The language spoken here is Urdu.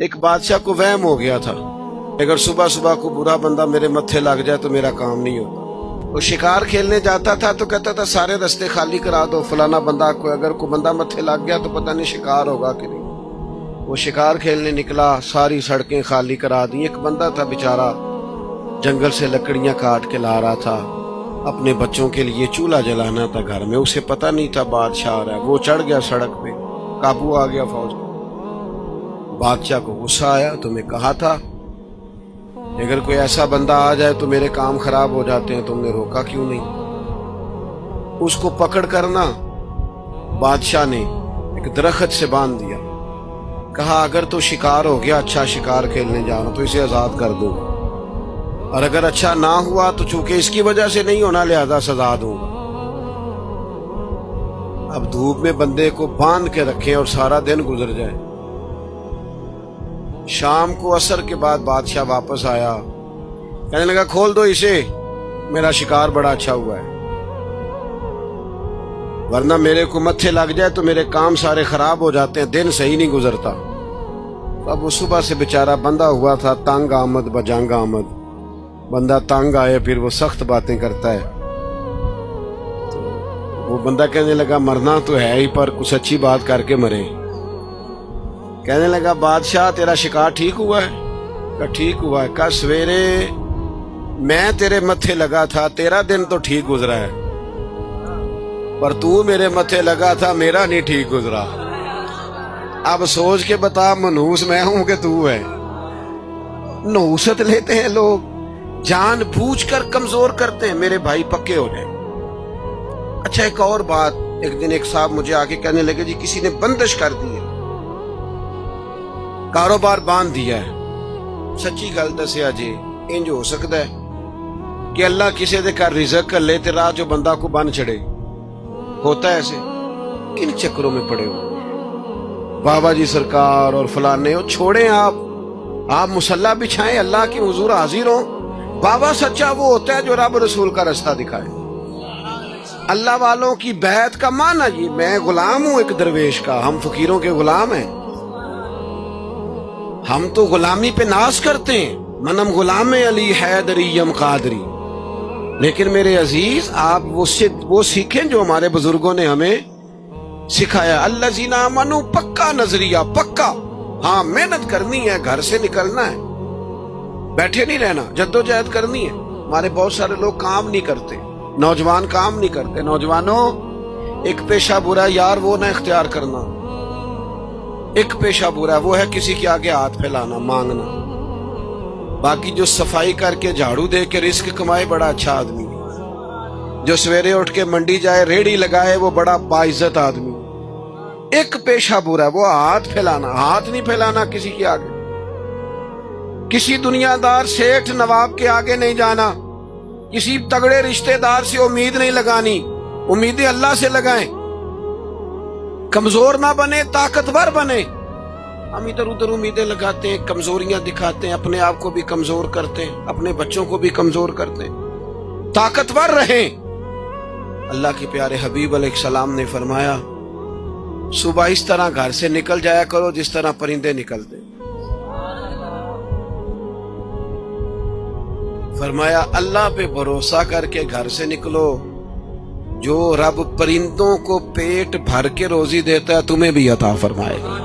ایک بادشاہ کو وہم ہو گیا تھا اگر صبح صبح کو برا بندہ میرے متھے لگ جائے تو میرا کام نہیں ہوتا۔ وہ شکار کھیلنے جاتا تھا تو کہتا تھا سارے رستے خالی کرا دو، فلانا بندہ کو اگر کوئی بندہ متھے لگ گیا تو پتہ نہیں شکار ہوگا کہ نہیں۔ وہ شکار کھیلنے نکلا، ساری سڑکیں خالی کرا دی۔ ایک بندہ تھا بیچارہ جنگل سے لکڑیاں کاٹ کے لا رہا تھا، اپنے بچوں کے لیے چولہا جلانا تھا گھر میں۔ اسے پتہ نہیں تھا بادشاہ آ رہا ہے۔ وہ چڑھ گیا سڑک پہ، قابو آ گیا فوج۔ بادشاہ کو غصہ آیا، تمہیں کہا تھا اگر کوئی ایسا بندہ آ جائے تو میرے کام خراب ہو جاتے ہیں، تم نے روکا کیوں نہیں؟ اس کو پکڑ کرنا بادشاہ نے ایک درخت سے باندھ دیا، کہا اگر تو شکار ہو گیا، اچھا شکار کھیلنے جانا تو اسے آزاد کر دوں گا، اور اگر اچھا نہ ہوا تو چونکہ اس کی وجہ سے نہیں ہونا لہذا سزا دوں گا۔ اب دھوپ میں بندے کو باندھ کے رکھیں اور سارا دن گزر جائے۔ شام کو عصر کے بعد بادشاہ واپس آیا، کہنے لگا کھول دو اسے، میرا شکار بڑا اچھا ہوا ہے، ورنہ میرے کو متھے لگ جائے تو میرے کام سارے خراب ہو جاتے ہیں، دن صحیح نہیں گزرتا۔ اب وہ صبح سے بیچارہ بندہ ہوا تھا، تنگ آمد بجنگ آمد۔ بندہ تنگ آئے پھر وہ سخت باتیں کرتا ہے۔ وہ بندہ کہنے لگا مرنا تو ہے ہی پر کچھ اچھی بات کر کے مرے۔ کہنے لگا بادشاہ تیرا شکار ٹھیک ہوا ہے؟ کہا ٹھیک ہوا ہے۔ کہا سویرے میں تیرے متھے لگا تھا، تیرا دن تو ٹھیک گزرا ہے، پر تو میرے متھے لگا تھا، میرا نہیں ٹھیک گزرا۔ اب سوچ کے بتا منحوس میں ہوں کہ تو ہے؟ نحوست لیتے ہیں لوگ، جان بوجھ کر کمزور کرتے ہیں۔ میرے بھائی پکے ہو جائیں۔ اچھا ایک اور بات، ایک دن ایک صاحب مجھے آ کے کہنے لگے جی کسی نے بندش کر دی ہے، کاروبار باندھ دیا ہے۔ سچی گل دسیا جی، انج ہو سکتا ہے کہ اللہ کسی دے کر رزق کر لے تے راہ جو بندہ کو بن چھڑے؟ ہوتا ہے ایسے؟ کن چکروں میں پڑے ہو؟ بابا جی سرکار اور فلانے ہو، چھوڑیں آپ مصلی بچھائیں، اللہ کے حضور حاضر ہوں۔ بابا سچا وہ ہوتا ہے جو رب رسول کا رستہ دکھائے۔ اللہ والوں کی بیعت کا معنی جی میں غلام ہوں ایک درویش کا، ہم فقیروں کے غلام ہیں۔ ہم تو غلامی پہ ناز کرتے ہیں، منم غلام علی حیدری یم قادری۔ لیکن میرے عزیز آپ وہ سیکھیں جو ہمارے بزرگوں نے ہمیں سکھایا۔ الذین آمنوا، پکا نظریہ، پکا، ہاں محنت کرنی ہے، گھر سے نکلنا ہے، بیٹھے نہیں رہنا، جدوجہد کرنی ہے۔ ہمارے بہت سارے لوگ کام نہیں کرتے، نوجوان کام نہیں کرتے۔ نوجوانوں ایک پیشہ برا یار وہ نہ اختیار کرنا، ایک پیشہ برا وہ ہے کسی کے آگے ہاتھ پھیلانا، مانگنا۔ باقی جو صفائی کر کے جھاڑو دے کے رزق کمائے بڑا اچھا آدمی ہے، جو سویرے اٹھ کے منڈی جائے ریڑھی لگائے وہ بڑا باعزت آدمی ہے۔ ایک پیشہ برا وہ ہاتھ پھیلانا، ہاتھ نہیں پھیلانا کسی کے آگے، کسی دنیا دار سیٹھ نواب کے آگے نہیں جانا، کسی تگڑے رشتہ دار سے امید نہیں لگانی، امیدیں اللہ سے لگائیں۔ کمزور نہ بنے، طاقتور بنے۔ ہم ادھر ادھر امیدیں لگاتے ہیں، کمزوریاں دکھاتے ہیں، اپنے آپ کو بھی کمزور کرتے ہیں، اپنے بچوں کو بھی کمزور کرتے ہیں۔ طاقتور رہیں۔ اللہ کے پیارے حبیب علیہ السلام نے فرمایا صبح اس طرح گھر سے نکل جایا کرو جس طرح پرندے نکلتے۔ فرمایا اللہ پہ بھروسہ کر کے گھر سے نکلو، جو رب پرندوں کو پیٹ بھر کے روزی دیتا ہے تمہیں بھی عطا فرمائے گا۔